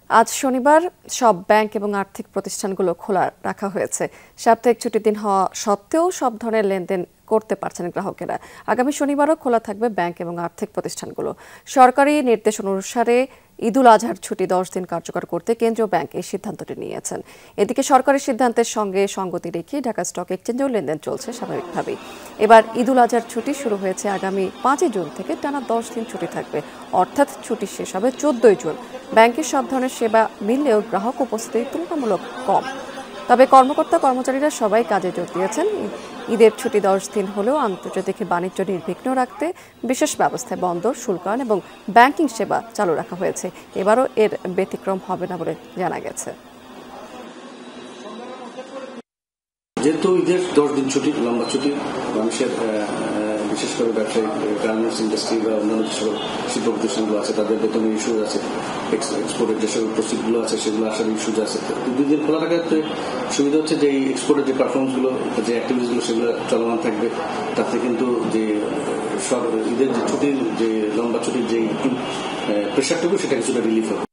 আজ শনিবার সব ব্যাংক এবং আর্থিক প্রতিষ্ঠানগুলো খোলা রাখা হয়েছে। সাপ্তাহিক ছুটির দিন হওয়া সত্ত্বেও সব ধরনের লেনদেন করতে পারছেন গ্রাহকেরা। আগামী শনিবারও খোলা থাকবে ব্যাংক এবং আর্থিক প্রতিষ্ঠানগুলো। সরকারি নির্দেশ অনুসারে ঈদুল আজহার ছুটি 10 দিন কার্যকর করতে কেন্দ্রীয় ব্যাংক এই সিদ্ধান্তটি নিয়েছেন। এদিকে সরকারি সিদ্ধান্তের সঙ্গে সঙ্গতি রেখে ঢাকা স্টক এক্সচেঞ্জেও লেনদেন চলছে স্বাভাবিকভাবেই। এবার ঈদুল আজহার ছুটি শুরু হয়েছে আগামী 5 জুন থেকে, টানা 10 দিন ছুটি থাকবে, অর্থাৎ ছুটি শেষ হবে 14 জুন। ব্যাংকের সব ধরনের সেবা মিললেও গ্রাহক উপস্থিতি তুলনামূলক কম। তবে কর্মকর্তা কর্মচারীরা সবাই কাজে যোগ দিয়েছেন। ঈদের ছুটি 10 দিন হলেও আন্তর্জাতিক বাণিজ্য নির্বিঘ্ন রাখতে বিশেষ ব্যবস্থায় বন্দর, শুল্কায়ন এবং ব্যাংকিং সেবা চালু রাখা হয়েছে। এবারও এর ব্যতিক্রম হবে না বলে জানা গেছে। যেহেতু ঈদের 10 দিন ছুটি, লম্বা ছুটি, মানুষের বিশেষ করে ব্যবসায়িক গার্মেন্টস ইন্ডাস্ট্রি বা অন্যান্য যেসব শিল্প প্রতিষ্ঠানগুলো আছে তাদের বেতনের ইস্যুজ আছে, এক্সপোর্টের যেসব প্রস্তুতগুলো আছে সেগুলো আসার ইস্যুজ আছে। 2 দিন খোলা রাখাতে সুবিধা হচ্ছে যে এই এক্সপোর্টের যে পারফরমেন্সগুলো, যে অ্যাক্টিভিটিসগুলো সেগুলো চলমান থাকবে। তাতে কিন্তু যে সব ঈদের যে ছুটির, যে লম্বা ছুটির যে প্রেশারটুকু সেটা কিছুটা রিলিফ হবে।